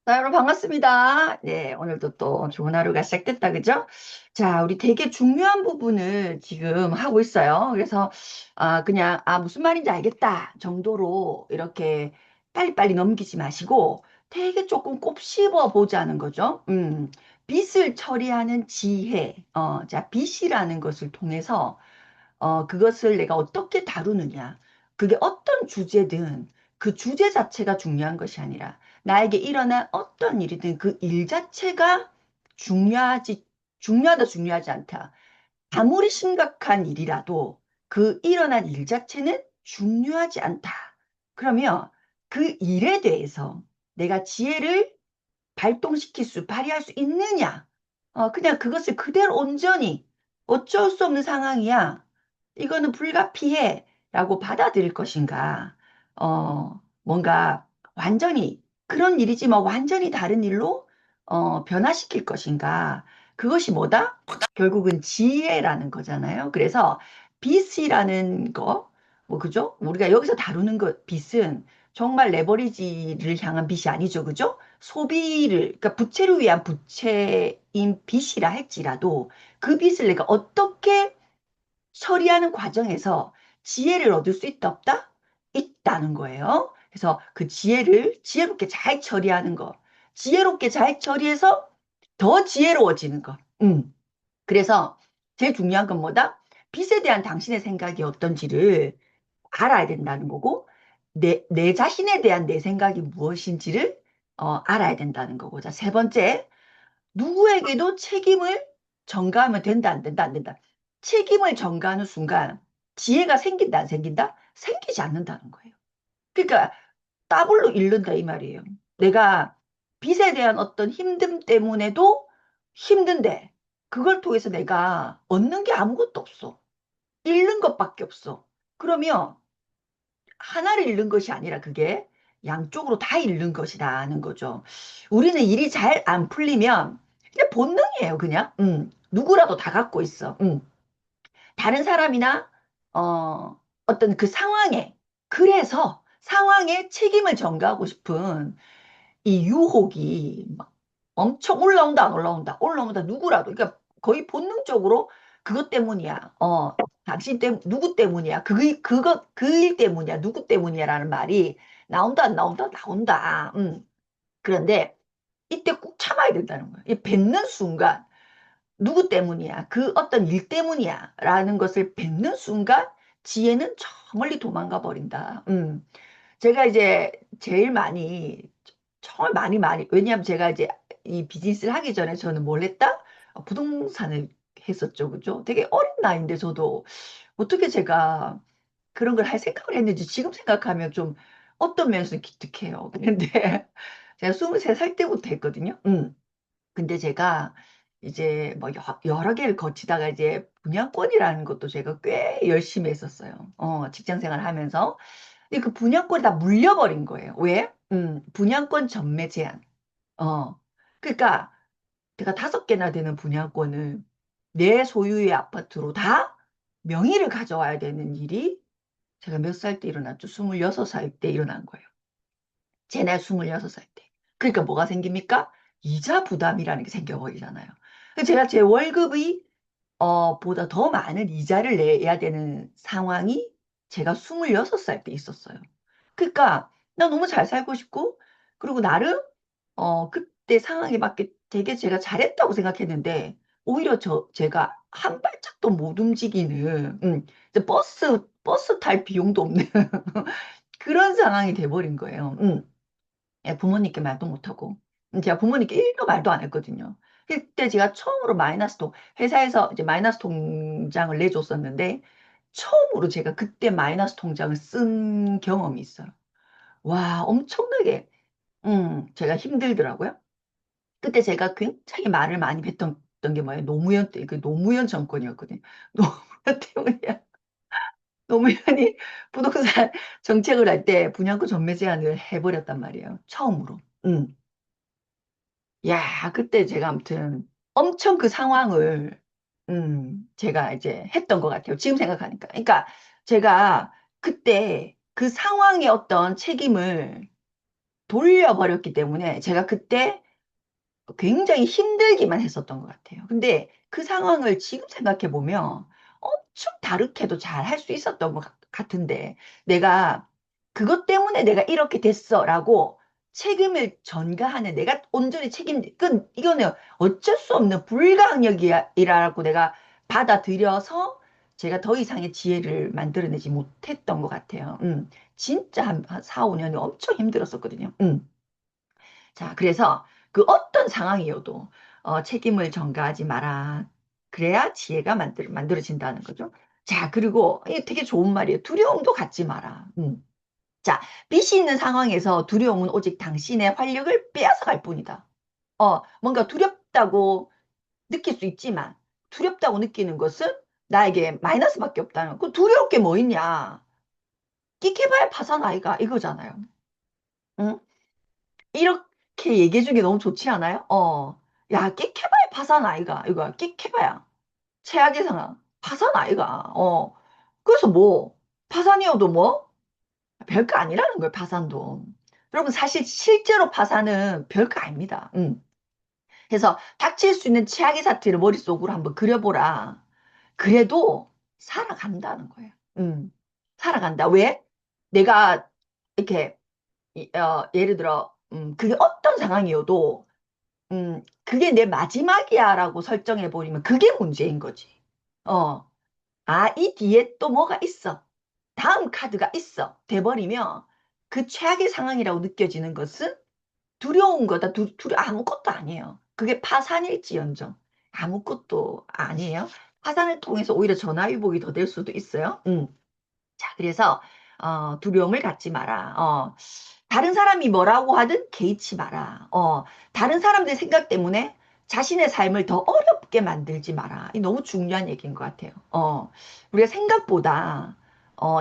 자, 여러분 반갑습니다. 네, 오늘도 또 좋은 하루가 시작됐다, 그죠? 자, 우리 되게 중요한 부분을 지금 하고 있어요. 그래서, 그냥, 무슨 말인지 알겠다 정도로 이렇게 빨리빨리 넘기지 마시고 되게 조금 곱씹어 보자는 거죠. 빚을 처리하는 지혜, 자, 빚이라는 것을 통해서 그것을 내가 어떻게 다루느냐. 그게 어떤 주제든 그 주제 자체가 중요한 것이 아니라 나에게 일어난 어떤 일이든 그 일 자체가 중요하다, 중요하지 않다. 아무리 심각한 일이라도 그 일어난 일 자체는 중요하지 않다. 그러면 그 일에 대해서 내가 지혜를 발휘할 수 있느냐? 그냥 그것을 그대로 온전히 어쩔 수 없는 상황이야. 이거는 불가피해. 라고 받아들일 것인가? 뭔가 완전히 그런 일이지만 완전히 다른 일로 변화시킬 것인가? 그것이 뭐다? 결국은 지혜라는 거잖아요. 그래서 빚이라는 거, 뭐, 그죠? 우리가 여기서 다루는 것, 빚은 정말 레버리지를 향한 빚이 아니죠. 그죠? 그러니까 부채를 위한 부채인 빚이라 할지라도 그 빚을 내가 어떻게 처리하는 과정에서 지혜를 얻을 수 있다, 없다? 있다는 거예요. 그래서 그 지혜를 지혜롭게 잘 처리하는 거. 지혜롭게 잘 처리해서 더 지혜로워지는 거. 그래서 제일 중요한 건 뭐다? 빚에 대한 당신의 생각이 어떤지를 알아야 된다는 거고, 내 자신에 대한 내 생각이 무엇인지를 알아야 된다는 거고. 자, 세 번째, 누구에게도 책임을 전가하면 된다, 안 된다, 안 된다. 책임을 전가하는 순간 지혜가 생긴다, 안 생긴다? 생기지 않는다는 거예요. 그러니까 더블로 잃는다 이 말이에요. 내가 빚에 대한 어떤 힘듦 때문에도 힘든데 그걸 통해서 내가 얻는 게 아무것도 없어. 잃는 것밖에 없어. 그러면 하나를 잃는 것이 아니라 그게 양쪽으로 다 잃는 것이라는 거죠. 우리는 일이 잘 안 풀리면 그냥 본능이에요, 그냥. 누구라도 다 갖고 있어. 다른 사람이나 어떤 그 상황에 그래서 상황에 책임을 전가하고 싶은 이 유혹이 막 엄청 올라온다, 안 올라온다, 올라온다, 누구라도. 그러니까 거의 본능적으로 그것 때문이야. 누구 때문이야. 그 일 때문이야. 누구 때문이야라는 말이 나온다, 안 나온다, 나온다. 그런데 이때 꼭 참아야 된다는 거야. 이 뱉는 순간, 누구 때문이야. 그 어떤 일 때문이야. 라는 것을 뱉는 순간, 지혜는 저 멀리 도망가 버린다. 제가 이제 제일 많이 정말 많이 왜냐하면 제가 이제 이 비즈니스를 하기 전에 저는 뭘 했다? 부동산을 했었죠. 그죠? 되게 어린 나이인데 저도 어떻게 제가 그런 걸 할 생각을 했는지 지금 생각하면 좀 어떤 면에서 기특해요. 그런데 제가 23살 때부터 했거든요. 근데 제가 이제 뭐 여러 개를 거치다가 이제 분양권이라는 것도 제가 꽤 열심히 했었어요. 직장 생활 하면서. 근데 그 분양권이 다 물려버린 거예요. 왜? 분양권 전매 제한. 어. 그러니까 제가 5개나 되는 분양권을 내 소유의 아파트로 다 명의를 가져와야 되는 일이 제가 몇 살 때 일어났죠? 26살 때 일어난 거예요. 제 나이 26살 때. 그러니까 뭐가 생깁니까? 이자 부담이라는 게 생겨버리잖아요. 그래서 제가 제 월급이 보다 더 많은 이자를 내야 되는 상황이 제가 26살 때 있었어요. 그러니까 나 너무 잘 살고 싶고 그리고 나름 그때 상황에 맞게 되게 제가 잘했다고 생각했는데 오히려 제가 한 발짝도 못 움직이는 이제 버스 탈 비용도 없는 그런 상황이 돼버린 거예요. 예, 부모님께 말도 못하고. 제가 부모님께 1도 말도 안 했거든요. 그때 제가 처음으로 회사에서 이제 마이너스 통장을 내줬었는데, 처음으로 제가 그때 마이너스 통장을 쓴 경험이 있어요. 와, 엄청나게, 제가 힘들더라고요. 그때 제가 굉장히 말을 많이 뱉었던 게 뭐예요? 노무현 정권이었거든요. 노무현 때문이야. 노무현이 부동산 정책을 할 때 분양권 전매 제한을 해버렸단 말이에요. 처음으로. 야, 그때 제가 아무튼 엄청 그 상황을, 제가 이제 했던 것 같아요. 지금 생각하니까. 그러니까 제가 그때 그 상황의 어떤 책임을 돌려버렸기 때문에 제가 그때 굉장히 힘들기만 했었던 것 같아요. 근데 그 상황을 지금 생각해 보면 엄청 다르게도 잘 할 수 있었던 것 같은데 내가 그것 때문에 내가 이렇게 됐어라고 책임을 전가하는 내가 온전히 이거는 어쩔 수 없는 불가항력이라고 내가 받아들여서 제가 더 이상의 지혜를 만들어내지 못했던 것 같아요. 진짜 한 4, 5년이 엄청 힘들었었거든요. 자, 그래서 그 어떤 상황이어도 책임을 전가하지 마라. 그래야 지혜가 만들어진다는 거죠. 자, 그리고 이게 되게 좋은 말이에요. 두려움도 갖지 마라. 자, 빚이 있는 상황에서 두려움은 오직 당신의 활력을 빼앗아갈 뿐이다. 뭔가 두렵다고 느낄 수 있지만 두렵다고 느끼는 것은 나에게 마이너스밖에 없다는 거. 그 두려울 게 뭐 있냐? 끼케봐야 파산 아이가 이거잖아요. 응? 이렇게 얘기해 주기 너무 좋지 않아요? 야, 끽해봐야 파산 아이가. 이거야, 끽해봐야. 최악의 상황. 파산 아이가. 그래서 뭐, 파산이어도 뭐, 별거 아니라는 거예요, 파산도. 여러분, 사실 실제로 파산은 별거 아닙니다. 그래서 닥칠 수 있는 최악의 사태를 머릿속으로 한번 그려보라. 그래도 살아간다는 거예요. 살아간다. 왜? 내가 이렇게, 예를 들어, 그게 어떤 상황이어도 그게 내 마지막이야라고 설정해버리면 그게 문제인 거지. 어, 이 뒤에 또 뭐가 있어. 다음 카드가 있어. 돼버리면 그 최악의 상황이라고 느껴지는 것은 두려운 거다. 아무것도 아니에요. 그게 파산일지언정. 아무것도 아니에요. 파산을 통해서 오히려 전화위복이 더 될 수도 있어요. 자, 그래서 두려움을 갖지 마라. 다른 사람이 뭐라고 하든 개의치 마라. 다른 사람들 생각 때문에 자신의 삶을 더 어렵게 만들지 마라. 이 너무 중요한 얘기인 것 같아요. 우리가 생각보다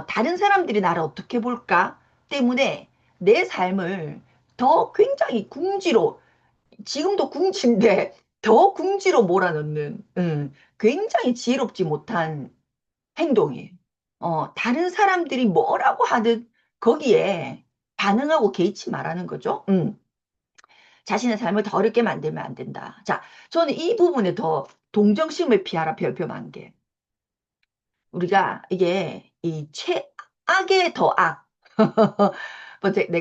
다른 사람들이 나를 어떻게 볼까 때문에 내 삶을 더 굉장히 궁지로 지금도 궁지인데 더 궁지로 몰아넣는 굉장히 지혜롭지 못한 행동이에요. 다른 사람들이 뭐라고 하든 거기에 반응하고 개의치 말라는 거죠. 자신의 삶을 더 어렵게 만들면 안 된다. 자, 저는 이 부분에 더 동정심을 피하라 별표 만 개. 우리가 이게 이 최악의 더 악.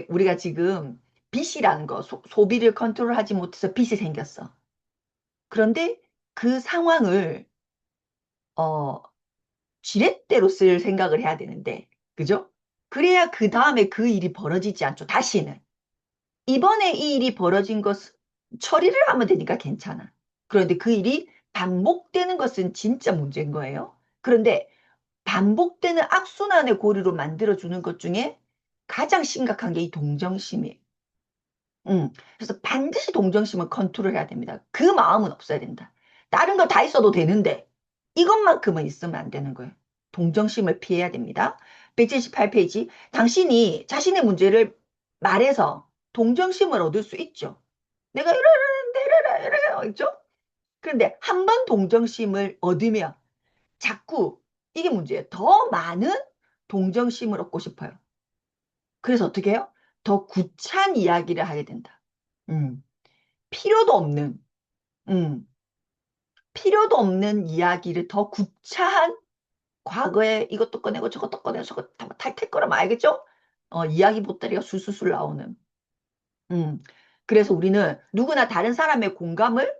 우리가 지금 빚이라는 거, 소비를 컨트롤하지 못해서 빚이 생겼어. 그런데 그 상황을 어, 지렛대로 쓸 생각을 해야 되는데, 그죠? 그래야 그 다음에 그 일이 벌어지지 않죠. 다시는. 이번에 이 일이 벌어진 것은 처리를 하면 되니까 괜찮아. 그런데 그 일이 반복되는 것은 진짜 문제인 거예요. 그런데 반복되는 악순환의 고리로 만들어주는 것 중에 가장 심각한 게 이 동정심이에요. 그래서 반드시 동정심을 컨트롤 해야 됩니다. 그 마음은 없어야 된다. 다른 거 다 있어도 되는데 이것만큼은 있으면 안 되는 거예요. 동정심을 피해야 됩니다. 178페이지. 당신이 자신의 문제를 말해서 동정심을 얻을 수 있죠. 내가 이러는데 이래 있죠? 그런데 한 번 동정심을 얻으면 자꾸 이게 문제예요. 더 많은 동정심을 얻고 싶어요. 그래서 어떻게 해요? 더 구차한 이야기를 하게 된다. 음. 필요도 없는, 음, 필요도 없는 이야기를 더 구차한 과거에 이것도 꺼내고 저것도 꺼내고 저것 다 탈탈 거라면 알겠죠? 이야기 보따리가 술술술 나오는. 음. 그래서 우리는 누구나 다른 사람의 공감을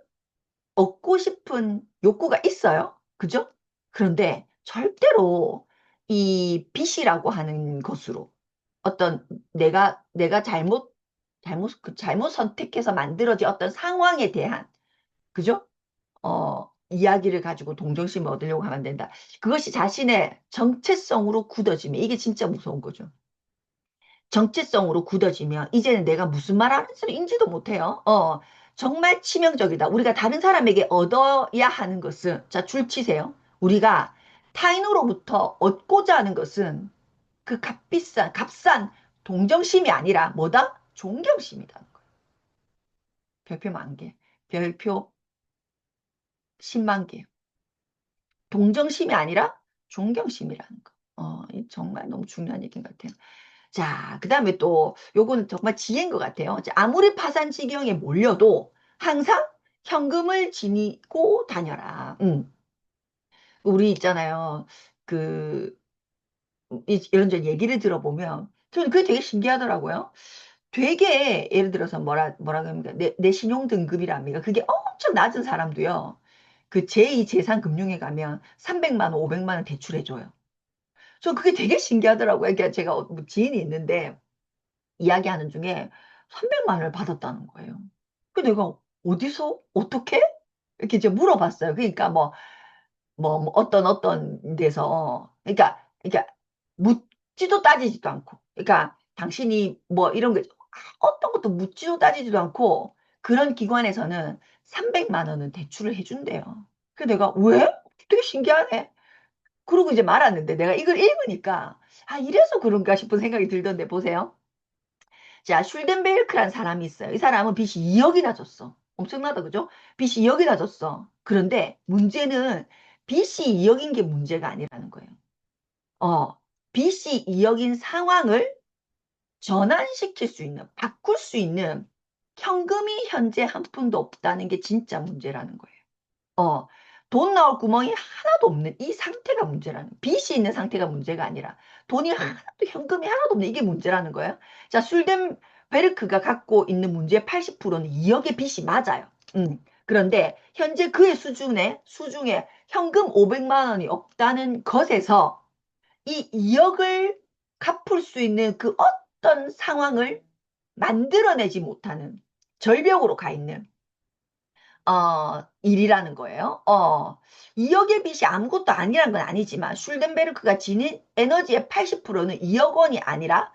얻고 싶은 욕구가 있어요. 그죠? 그런데 절대로 이 빚이라고 하는 것으로 어떤 내가 잘못 선택해서 만들어진 어떤 상황에 대한, 그죠? 이야기를 가지고 동정심을 얻으려고 하면 안 된다. 그것이 자신의 정체성으로 굳어지면 이게 진짜 무서운 거죠. 정체성으로 굳어지면 이제는 내가 무슨 말 하는지를 인지도 못해요. 정말 치명적이다. 우리가 다른 사람에게 얻어야 하는 것은, 자, 줄 치세요. 우리가 타인으로부터 얻고자 하는 것은 그 값싼 동정심이 아니라 뭐다? 존경심이다. 별표 만 개. 별표 10만 개. 동정심이 아니라 존경심이라는 거. 이 정말 너무 중요한 얘기인 것 같아요. 자, 그 다음에 또 요거는 정말 지혜인 것 같아요. 자, 아무리 파산지경에 몰려도 항상 현금을 지니고 다녀라. 우리 있잖아요. 그 이런저런 얘기를 들어보면 저는 그게 되게 신기하더라고요. 되게 예를 들어서 뭐라 그럽니까? 내 신용 등급이랍니까? 그게 엄청 낮은 사람도요. 그 제2 제3금융에 가면 300만 원, 500만 원 대출해줘요. 저 그게 되게 신기하더라고요. 그러니까 제가 뭐 지인이 있는데 이야기하는 중에 300만 원을 받았다는 거예요. 그 내가 어디서 어떻게 이렇게 이제 물어봤어요. 그러니까 뭐 어떤 데서 그러니까 묻지도 따지지도 않고 그러니까 당신이 뭐 이런 거 어떤 것도 묻지도 따지지도 않고 그런 기관에서는 300만 원은 대출을 해준대요. 그래서 내가 왜? 되게 신기하네. 그러고 이제 말았는데 내가 이걸 읽으니까 아 이래서 그런가 싶은 생각이 들던데 보세요. 자, 슐덴베르크란 사람이 있어요. 이 사람은 빚이 2억이나 졌어. 엄청나다, 그죠? 빚이 2억이나 졌어. 그런데 문제는 빚이 2억인 게 문제가 아니라는 거예요. 어, 빚이 2억인 상황을 전환시킬 수 있는, 바꿀 수 있는 현금이 현재 한 푼도 없다는 게 진짜 문제라는 거예요. 어, 돈 나올 구멍이 하나도 없는 이 상태가 문제라는, 빚이 있는 상태가 문제가 아니라 돈이 하나도, 현금이 하나도 없는 이게 문제라는 거예요. 자, 술덴베르크가 갖고 있는 문제의 80%는 2억의 빚이 맞아요. 그런데 현재 그의 수중에 현금 500만 원이 없다는 것에서 이 2억을 갚을 수 있는 그 어떤 상황을 만들어내지 못하는 절벽으로 가 있는 일이라는 거예요. 2억의 빚이 아무것도 아니란 건 아니지만 슐덴베르크가 지닌 에너지의 80%는 2억 원이 아니라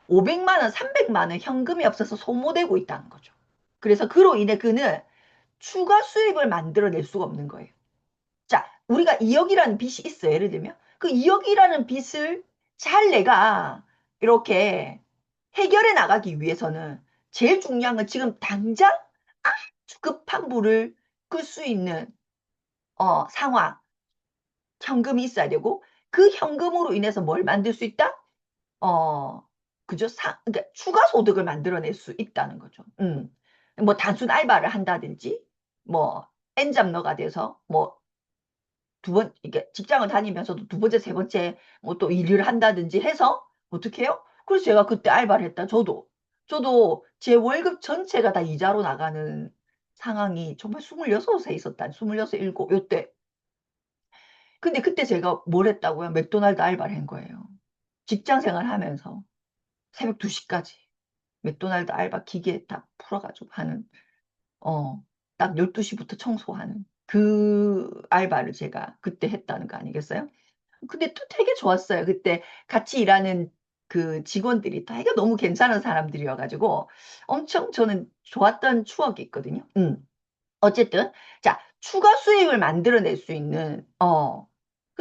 500만 원, 300만 원 현금이 없어서 소모되고 있다는 거죠. 그래서 그로 인해 그는 추가 수입을 만들어낼 수가 없는 거예요. 자, 우리가 2억이라는 빚이 있어요. 예를 들면 그 2억이라는 빚을 잘 내가 이렇게 해결해 나가기 위해서는 제일 중요한 건 지금 당장 아주 급한 불을 끌 수 있는 상황, 현금이 있어야 되고 그 현금으로 인해서 뭘 만들 수 있다? 어, 그죠? 그러니까 추가 소득을 만들어낼 수 있다는 거죠. 뭐 단순 알바를 한다든지 뭐 엔잡러가 돼서 뭐 이게 직장을 다니면서도 두 번째, 세 번째 뭐 또 일을 한다든지 해서 어떻게 해요? 그래서 제가 그때 알바를 했다. 저도 제 월급 전체가 다 이자로 나가는 상황이 정말 26세 있었다. 26, 7 요때. 근데 그때 제가 뭘 했다고요? 맥도날드 알바를 한 거예요. 직장 생활하면서 새벽 2시까지 맥도날드 알바 기계 다 풀어가지고 하는 딱 12시부터 청소하는 그 알바를 제가 그때 했다는 거 아니겠어요? 근데 또 되게 좋았어요. 그때 같이 일하는 그 직원들이 되게 너무 괜찮은 사람들이어가지고 엄청 저는 좋았던 추억이 있거든요. 어쨌든 자 추가 수익을 만들어낼 수 있는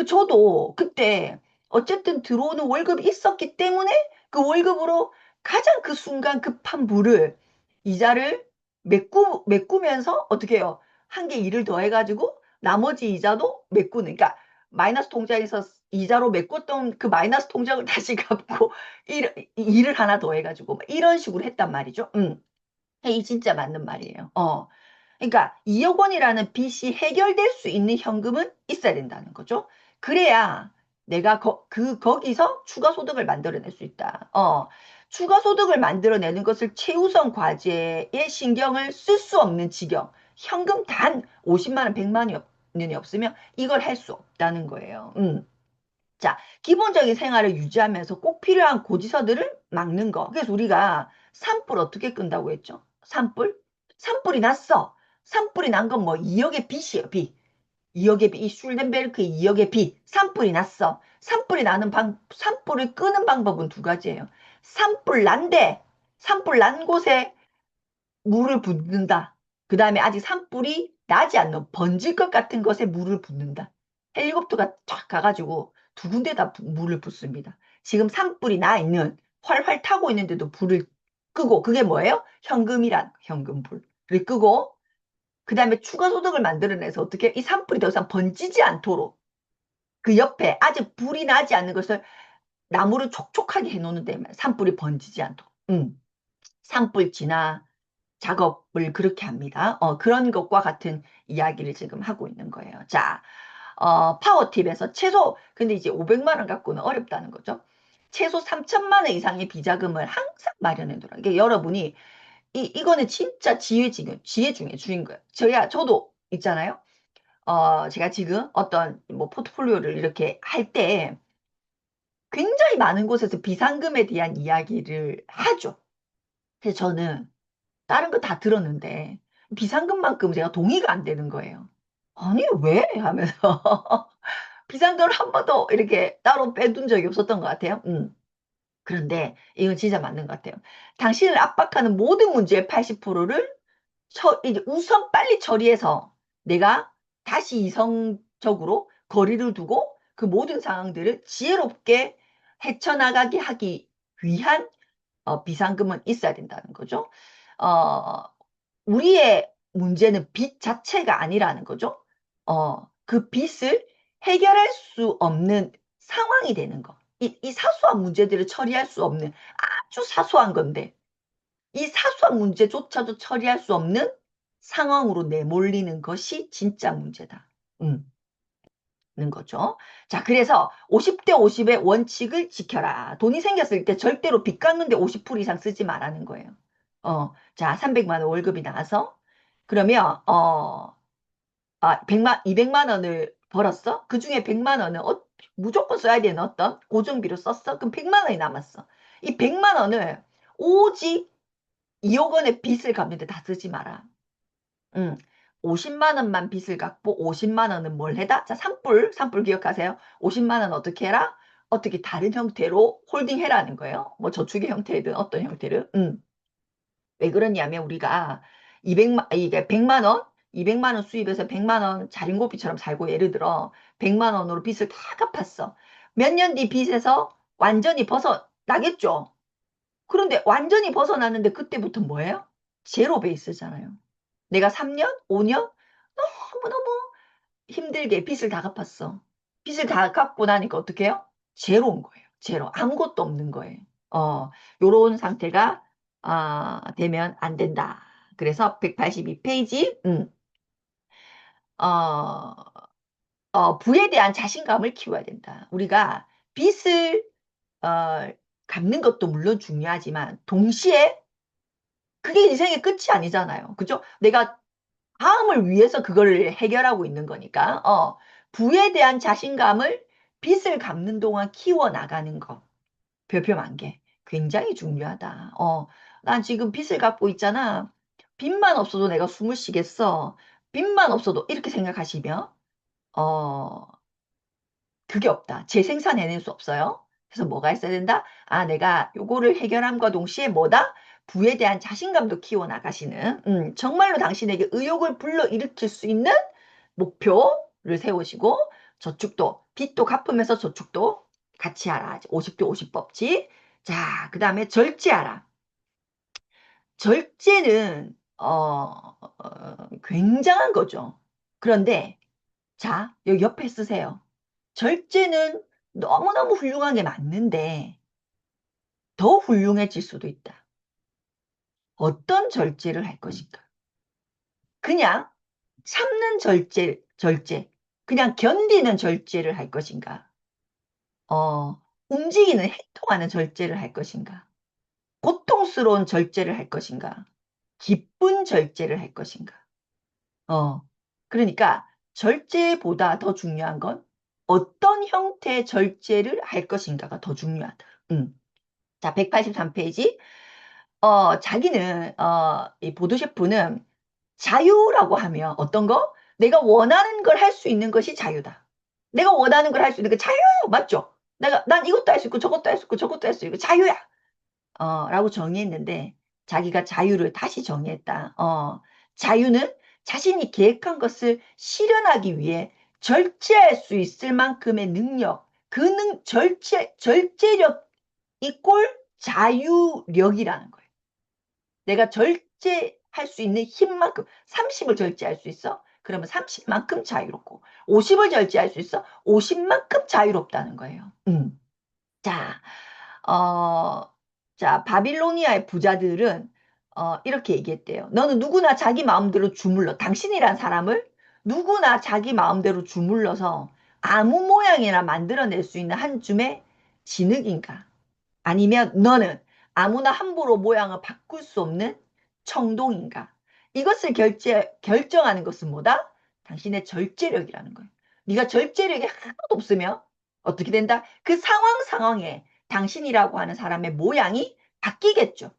저도 그때 어쨌든 들어오는 월급이 있었기 때문에 그 월급으로 가장 그 순간 급한 불을 이자를 메꾸면서 어떻게 해요? 한 개 일을 더 해가지고 나머지 이자도 메꾸는 그러니까 마이너스 통장에서 이자로 메꿨던 그 마이너스 통장을 다시 갚고 일을 하나 더 해가지고 막 이런 식으로 했단 말이죠. 이 진짜 맞는 말이에요. 그러니까 2억 원이라는 빚이 해결될 수 있는 현금은 있어야 된다는 거죠. 그래야 내가 거기서 추가 소득을 만들어낼 수 있다. 추가 소득을 만들어내는 것을 최우선 과제에 신경을 쓸 수 없는 지경. 현금 단 50만 원, 100만 원이 없으면 이걸 할 수 없다는 거예요. 자, 기본적인 생활을 유지하면서 꼭 필요한 고지서들을 막는 거. 그래서 우리가 산불 어떻게 끈다고 했죠? 산불? 산불이 났어. 산불이 난 건 뭐 2억의 빚이에요, 빚. 2억의 빚, 이 슐렌베르크의 2억의 빚. 산불이 났어. 산불을 끄는 방법은 두 가지예요. 산불 난 곳에 물을 붓는다. 그 다음에 아직 산불이 나지 않는 번질 것 같은 것에 물을 붓는다. 헬리콥터가 쫙 가가지고 두 군데다 물을 붓습니다. 지금 산불이 나 있는 활활 타고 있는데도 불을 끄고 그게 뭐예요? 현금이란 현금불을 끄고 그 다음에 추가 소득을 만들어내서 어떻게 이 산불이 더 이상 번지지 않도록 그 옆에 아직 불이 나지 않는 것을 나무를 촉촉하게 해놓는 데 산불이 번지지 않도록. 산불 진화 작업을 그렇게 합니다. 그런 것과 같은 이야기를 지금 하고 있는 거예요. 자, 파워팁에서 근데 이제 500만 원 갖고는 어렵다는 거죠. 최소 3천만 원 이상의 비자금을 항상 마련해 두라. 이게 여러분이, 이거는 진짜 지혜 중에 주인 거예요. 저도 있잖아요. 제가 지금 어떤 뭐 포트폴리오를 이렇게 할 때 굉장히 많은 곳에서 비상금에 대한 이야기를 하죠. 그래서 저는 다른 거 다 들었는데 비상금만큼 제가 동의가 안 되는 거예요. 아니, 왜? 하면서 비상금을 한 번도 이렇게 따로 빼둔 적이 없었던 것 같아요. 그런데 이건 진짜 맞는 것 같아요. 당신을 압박하는 모든 문제의 80%를 이제 우선 빨리 처리해서 내가 다시 이성적으로 거리를 두고 그 모든 상황들을 지혜롭게 헤쳐나가게 하기 위한 비상금은 있어야 된다는 거죠. 어, 우리의 문제는 빚 자체가 아니라는 거죠. 그 빚을 해결할 수 없는 상황이 되는 거. 이 사소한 문제들을 처리할 수 없는 아주 사소한 건데 이 사소한 문제조차도 처리할 수 없는 상황으로 내몰리는 것이 진짜 문제다. 는 거죠. 자, 그래서 50대 50의 원칙을 지켜라. 돈이 생겼을 때 절대로 빚 갚는데 50% 이상 쓰지 말라는 거예요. 자, 300만 원 월급이 나와서 그러면 200만 원을 벌었어? 그 중에 100만 원은 무조건 써야 되는 어떤 고정비로 썼어? 그럼 100만 원이 남았어. 이 100만 원을 오직 2억 원의 빚을 갚는데 다 쓰지 마라. 음, 50만 원만 빚을 갚고 50만 원은 뭘 해다? 자, 산불 기억하세요? 50만 원 어떻게 해라? 어떻게 다른 형태로 홀딩해라는 거예요. 뭐 저축의 형태든 어떤 형태를. 왜 그러냐면 우리가 이게 100만 원, 200만 원 수입해서 100만 원 자린고비처럼 살고 예를 들어 100만 원으로 빚을 다 갚았어. 몇 년 뒤 빚에서 완전히 벗어나겠죠. 그런데 완전히 벗어났는데 그때부터 뭐예요? 제로 베이스잖아요. 내가 3년, 5년 너무너무 힘들게 빚을 다 갚았어. 빚을 다 갚고 나니까 어떻게 해요? 제로인 거예요. 제로. 아무것도 없는 거예요. 요런 상태가 되면 안 된다. 그래서 182페이지 어, 부에 대한 자신감을 키워야 된다. 우리가 빚을 어, 갚는 것도 물론 중요하지만 동시에 그게 인생의 끝이 아니잖아요. 그죠? 내가 다음을 위해서 그거를 해결하고 있는 거니까. 부에 대한 자신감을 빚을 갚는 동안 키워나가는 거. 별표 만개. 굉장히 중요하다. 난 지금 빚을 갚고 있잖아. 빚만 없어도 내가 숨을 쉬겠어. 빚만 없어도 이렇게 생각하시면, 어, 그게 없다. 재생산해낼 수 없어요. 그래서 뭐가 있어야 된다? 내가 요거를 해결함과 동시에 뭐다? 부에 대한 자신감도 키워나가시는, 정말로 당신에게 의욕을 불러일으킬 수 있는 목표를 세우시고, 빚도 갚으면서 저축도 같이 하라. 50대 50 법칙. 자, 그 다음에 절제하라. 절제는, 굉장한 거죠. 그런데, 자, 여기 옆에 쓰세요. 절제는 너무너무 훌륭한 게 맞는데 더 훌륭해질 수도 있다. 어떤 절제를 할 것인가? 그냥 참는 절제. 그냥 견디는 절제를 할 것인가? 움직이는 행동하는 절제를 할 것인가? 고통스러운 절제를 할 것인가? 기쁜 절제를 할 것인가? 어, 그러니까 절제보다 더 중요한 건 어떤 형태의 절제를 할 것인가가 더 중요하다. 자, 183페이지. 자기는, 이 보도셰프는 자유라고 하면 어떤 거? 내가 원하는 걸 할 수 있는 것이 자유다. 내가 원하는 걸 할 수 있는 게 자유! 맞죠? 난 이것도 할 수 있고 저것도 할 수 있고 저것도 할 수 있고 자유야! 라고 정의했는데 자기가 자유를 다시 정의했다. 자유는 자신이 계획한 것을 실현하기 위해 절제할 수 있을 만큼의 능력, 절제력 이꼴 자유력이라는 거예요. 내가 절제할 수 있는 힘만큼 30을 절제할 수 있어? 그러면 30만큼 자유롭고 50을 절제할 수 있어? 50만큼 자유롭다는 거예요. 자, 어, 자, 바빌로니아의 부자들은 이렇게 얘기했대요. 너는 누구나 자기 마음대로 주물러. 당신이란 사람을 누구나 자기 마음대로 주물러서 아무 모양이나 만들어낼 수 있는 한 줌의 진흙인가? 아니면 너는 아무나 함부로 모양을 바꿀 수 없는 청동인가? 이것을 결정하는 것은 뭐다? 당신의 절제력이라는 거예요. 네가 절제력이 하나도 없으면 어떻게 된다? 그 상황에 당신이라고 하는 사람의 모양이 바뀌겠죠.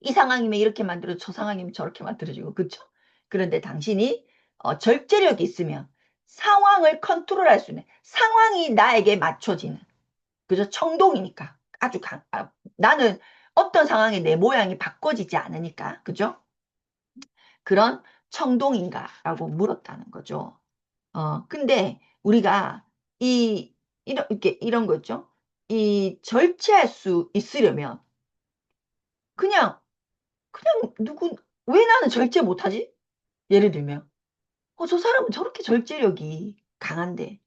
이 상황이면 이렇게 만들어도 저 상황이면 저렇게 만들어지고, 그쵸? 그런데 당신이 절제력이 있으면 상황을 컨트롤할 수 있는, 상황이 나에게 맞춰지는, 그죠? 청동이니까. 나는 어떤 상황에 내 모양이 바꿔지지 않으니까, 그죠? 그런 청동인가라고 물었다는 거죠. 근데 우리가 이런 거 있죠? 이 절제할 수 있으려면 그냥, 왜 나는 절제 못하지? 예를 들면, 저 사람은 저렇게 절제력이 강한데,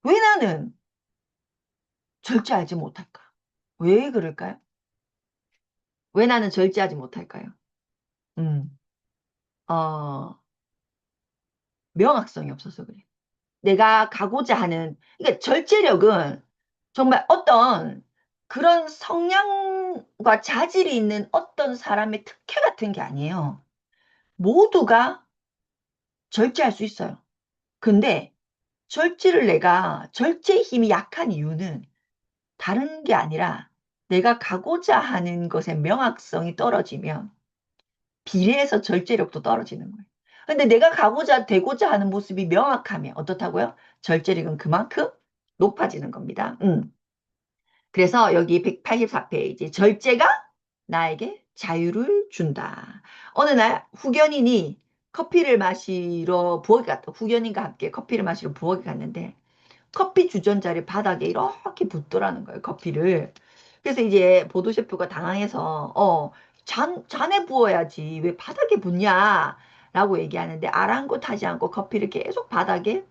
왜 나는 절제하지 못할까? 왜 그럴까요? 왜 나는 절제하지 못할까요? 음, 어, 명확성이 없어서 그래. 내가 가고자 하는, 그러니까 절제력은 정말 어떤 그런 성향과 자질이 있는 어떤 사람의 특혜 같은 게 아니에요. 모두가 절제할 수 있어요. 근데 절제의 힘이 약한 이유는 다른 게 아니라 내가 가고자 하는 것의 명확성이 떨어지면 비례해서 절제력도 떨어지는 거예요. 근데 내가 되고자 하는 모습이 명확하면 어떻다고요? 절제력은 그만큼 높아지는 겁니다. 그래서 여기 184페이지 절제가 나에게 자유를 준다. 어느 날 후견인이 후견인과 함께 커피를 마시러 부엌에 갔는데 커피 주전자를 바닥에 이렇게 붓더라는 거예요, 커피를. 그래서 이제 보도셰프가 당황해서, 잔에 부어야지. 왜 바닥에 붓냐? 라고 얘기하는데, 아랑곳하지 않고 커피를 계속 바닥에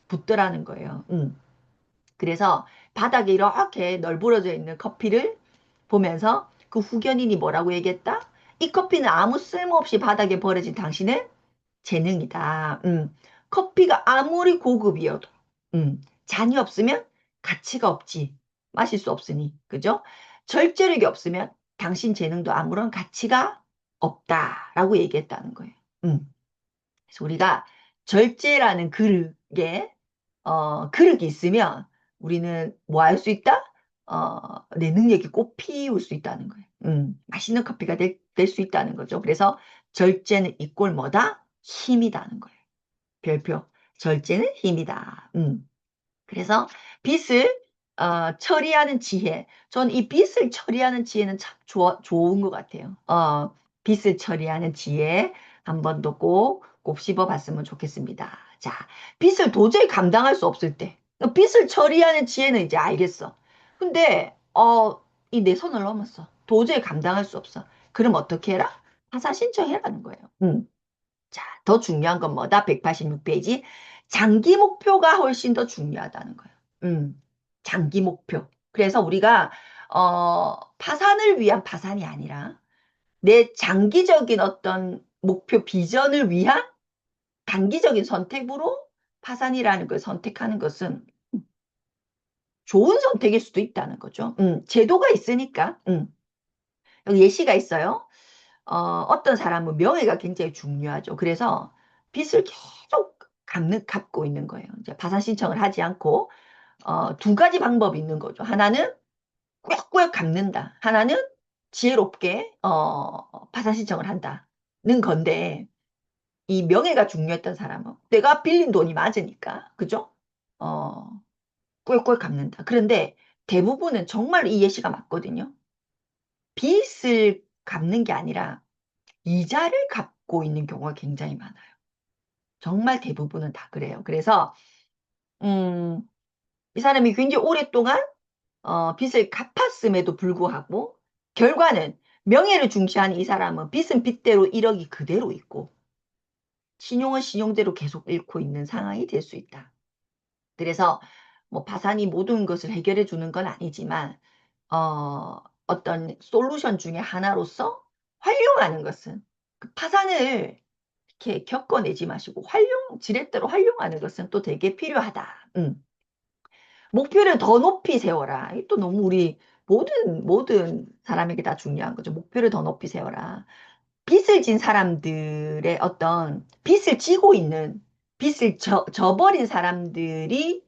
붓더라는 거예요. 그래서 바닥에 이렇게 널브러져 있는 커피를 보면서 그 후견인이 뭐라고 얘기했다? 이 커피는 아무 쓸모없이 바닥에 버려진 당신의 재능이다. 커피가 아무리 고급이어도, 잔이 없으면 가치가 없지. 마실 수 없으니. 그죠? 절제력이 없으면 당신 재능도 아무런 가치가 없다라고 얘기했다는 거예요. 그래서 우리가 절제라는 그릇이 있으면 우리는 뭐 할 수 있다? 내 능력이 꽃 피울 수 있다는 거예요. 맛있는 커피가 될 수 있다는 거죠. 그래서 절제는 이꼴 뭐다? 힘이다는 거예요. 별표. 절제는 힘이다. 그래서 빚을 처리하는 지혜. 전 이 빚을 처리하는 지혜는 참 좋은 것 같아요. 빚을 처리하는 지혜 한 번 더 꼭 곱씹어 봤으면 좋겠습니다. 자, 빚을 도저히 감당할 수 없을 때. 빚을 처리하는 지혜는 이제 알겠어. 근데, 이 내 선을 넘었어. 도저히 감당할 수 없어. 그럼 어떻게 해라? 하사 신청해라는 거예요. 자, 더 중요한 건 뭐다? 186페이지. 장기 목표가 훨씬 더 중요하다는 거예요. 장기 목표. 그래서 우리가, 파산을 위한 파산이 아니라 내 장기적인 어떤 목표, 비전을 위한 단기적인 선택으로 파산이라는 걸 선택하는 것은 좋은 선택일 수도 있다는 거죠. 제도가 있으니까. 여기 예시가 있어요. 어떤 사람은 명예가 굉장히 중요하죠. 그래서 빚을 계속 갚고 있는 거예요. 이제 파산 신청을 하지 않고, 두 가지 방법이 있는 거죠. 하나는 꾸역꾸역 갚는다. 하나는 지혜롭게, 파산 신청을 한다는 건데, 이 명예가 중요했던 사람은 내가 빌린 돈이 맞으니까, 그죠? 어, 꾸역꾸역 갚는다. 그런데 대부분은 정말 이 예시가 맞거든요. 빚을 갚는 게 아니라 이자를 갚고 있는 경우가 굉장히 많아요. 정말 대부분은 다 그래요. 그래서 음, 이 사람이 굉장히 오랫동안 빚을 갚았음에도 불구하고 결과는 명예를 중시하는 이 사람은 빚은 빚대로 1억이 그대로 있고 신용은 신용대로 계속 잃고 있는 상황이 될 수 있다. 그래서 뭐 파산이 모든 것을 해결해 주는 건 아니지만 어떤 솔루션 중에 하나로서 활용하는 것은 그 파산을 이렇게 겪어내지 마시고 지렛대로 활용하는 것은 또 되게 필요하다. 목표를 더 높이 세워라. 이게 또 너무 우리 모든 사람에게 다 중요한 거죠. 목표를 더 높이 세워라. 빚을 진 사람들의 어떤 빚을 지고 있는 빚을 져버린 사람들이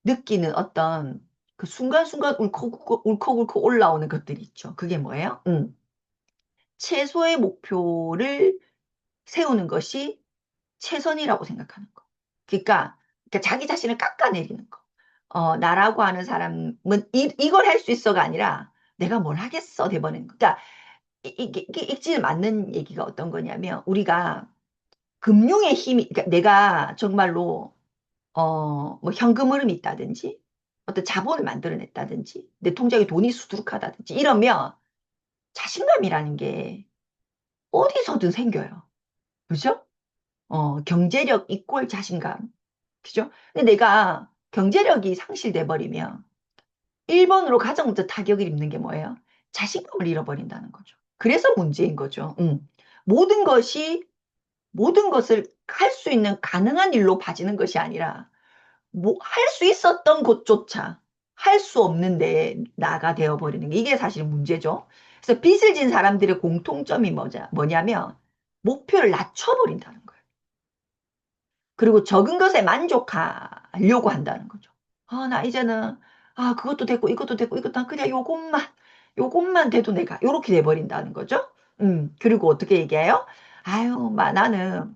느끼는 어떤 그 순간순간 울컥울컥 올라오는 것들이 있죠. 그게 뭐예요? 최소의 목표를 세우는 것이 최선이라고 생각하는 거. 그러니까 자기 자신을 깎아내리는 거. 나라고 하는 사람은 이걸 할 수 있어가 아니라 내가 뭘 하겠어 돼버리는 거. 그러니까 이게 입질 맞는 얘기가 어떤 거냐면 우리가 금융의 힘이 그러니까 내가 정말로 뭐 현금 흐름이 있다든지 어떤 자본을 만들어냈다든지 내 통장에 돈이 수두룩하다든지 이러면 자신감이라는 게 어디서든 생겨요. 그죠? 경제력 이꼴 자신감. 그죠? 근데 내가 경제력이 상실돼 버리면 1번으로 가장 먼저 타격을 입는 게 뭐예요? 자신감을 잃어버린다는 거죠. 그래서 문제인 거죠. 모든 것이 모든 것을 할 수 있는 가능한 일로 봐지는 것이 아니라 뭐 할 수 있었던 곳조차 할 수 없는 데 나가 되어버리는 게 이게 사실 문제죠. 그래서 빚을 진 사람들의 공통점이 뭐냐면 목표를 낮춰버린다는 거예요. 그리고 적은 것에 만족하려고 한다는 거죠. 나 이제는 그것도 됐고 이것도 됐고 이것도 그냥 요것만 돼도 내가 요렇게 돼버린다는 거죠. 그리고 어떻게 얘기해요? 아유, 나는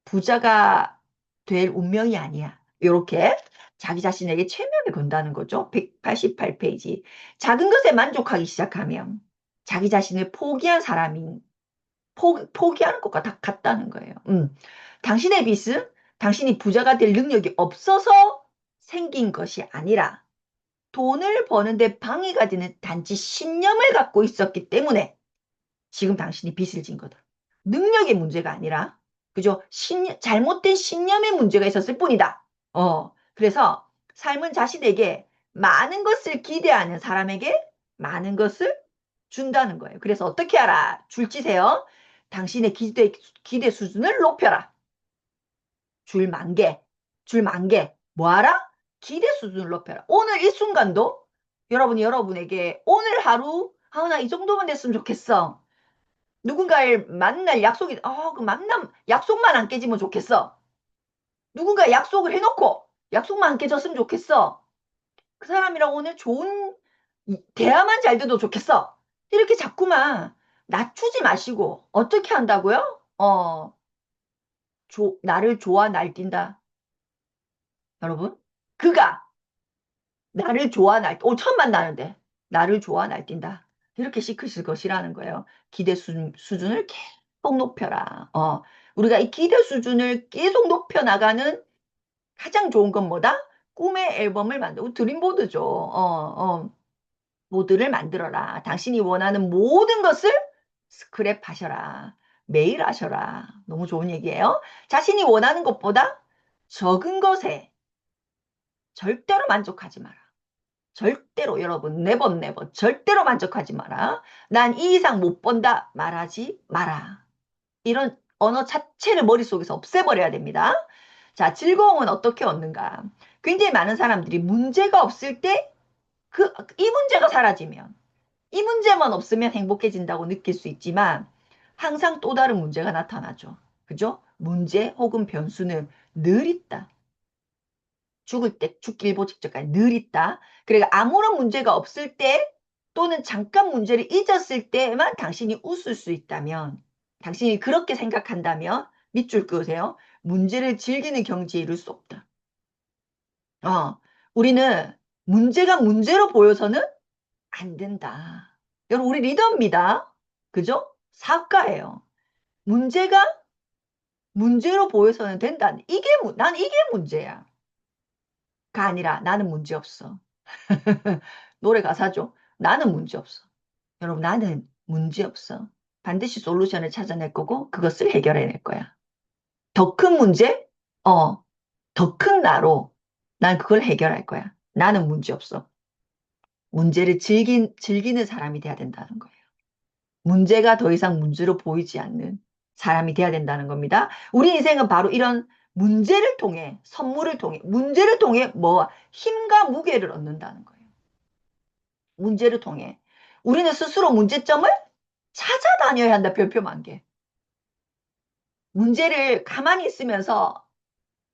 부자가 될 운명이 아니야. 요렇게 자기 자신에게 최면을 건다는 거죠. 188페이지. 작은 것에 만족하기 시작하면 자기 자신을 포기한 사람이 포기하는 것과 다 같다는 거예요. 당신의 빚은 당신이 부자가 될 능력이 없어서 생긴 것이 아니라 돈을 버는데 방해가 되는 단지 신념을 갖고 있었기 때문에 지금 당신이 빚을 진 거다. 능력의 문제가 아니라, 그죠? 잘못된 신념의 문제가 있었을 뿐이다. 그래서 삶은 자신에게 많은 것을 기대하는 사람에게 많은 것을 준다는 거예요. 그래서 어떻게 하라? 줄지세요. 당신의 기대 수준을 높여라. 줄 만개, 줄 만개. 뭐하라? 기대 수준을 높여라. 오늘 이 순간도 여러분이 여러분에게 오늘 하루, 나 이 정도만 됐으면 좋겠어. 누군가를 만날 그 약속만 안 깨지면 좋겠어. 누군가 약속을 해놓고 약속만 안 깨졌으면 좋겠어. 그 사람이랑 오늘 좋은 대화만 잘 돼도 좋겠어. 이렇게 자꾸만 낮추지 마시고 어떻게 한다고요? 나를 좋아 날뛴다. 여러분, 그가 나를 좋아 처음 만나는데 나를 좋아 날뛴다. 이렇게 시크실 것이라는 거예요. 기대 수준을 계속 높여라. 우리가 이 기대 수준을 계속 높여나가는 가장 좋은 건 뭐다? 꿈의 앨범을 만들고 드림보드죠. 보드를 만들어라. 당신이 원하는 모든 것을 스크랩하셔라. 매일 하셔라. 너무 좋은 얘기예요. 자신이 원하는 것보다 적은 것에 절대로 만족하지 마라. 절대로 여러분 네번 절대로 만족하지 마라. 난 이 이상 못 번다 말하지 마라. 이런 언어 자체를 머릿속에서 없애버려야 됩니다. 자, 즐거움은 어떻게 얻는가? 굉장히 많은 사람들이 문제가 없을 때 이 문제가 사라지면 이 문제만 없으면 행복해진다고 느낄 수 있지만 항상 또 다른 문제가 나타나죠. 그죠? 문제 혹은 변수는 늘 있다. 죽을 때 죽기일보 직전까지 늘 있다. 그러니까 아무런 문제가 없을 때 또는 잠깐 문제를 잊었을 때만 당신이 웃을 수 있다면 당신이 그렇게 생각한다면 밑줄 그으세요. 문제를 즐기는 경지에 이를 수 없다. 우리는 문제가 문제로 보여서는 안 된다. 여러분 우리 리더입니다. 그죠? 사업가예요. 문제가 문제로 보여서는 된다. 난 이게 문제야. 가 아니라 나는 문제 없어. 노래 가사죠. 나는 문제 없어. 여러분 나는 문제 없어. 반드시 솔루션을 찾아낼 거고 그것을 해결해낼 거야. 더 큰 문제? 더 큰 나로 난 그걸 해결할 거야. 나는 문제 없어. 문제를 즐기는 사람이 돼야 된다는 거예요. 문제가 더 이상 문제로 보이지 않는 사람이 돼야 된다는 겁니다. 우리 인생은 바로 이런 문제를 통해, 선물을 통해, 문제를 통해 뭐 힘과 무게를 얻는다는 거예요. 문제를 통해. 우리는 스스로 문제점을 찾아다녀야 한다. 별표만 개. 문제를 가만히 있으면서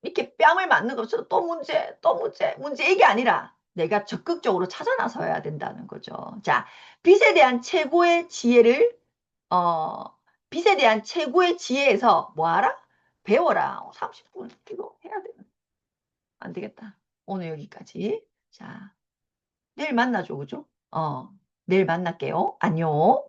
이렇게 뺨을 맞는 것처럼 또 문제, 또 문제, 문제 이게 아니라 내가 적극적으로 찾아 나서야 된다는 거죠. 자, 빚에 대한 최고의 지혜를 어, 빚에 대한 최고의 지혜에서 뭐 하라? 배워라. 30분 이거 해야 돼. 안 되겠다. 오늘 여기까지. 자, 내일 만나죠, 그죠? 내일 만날게요. 안녕.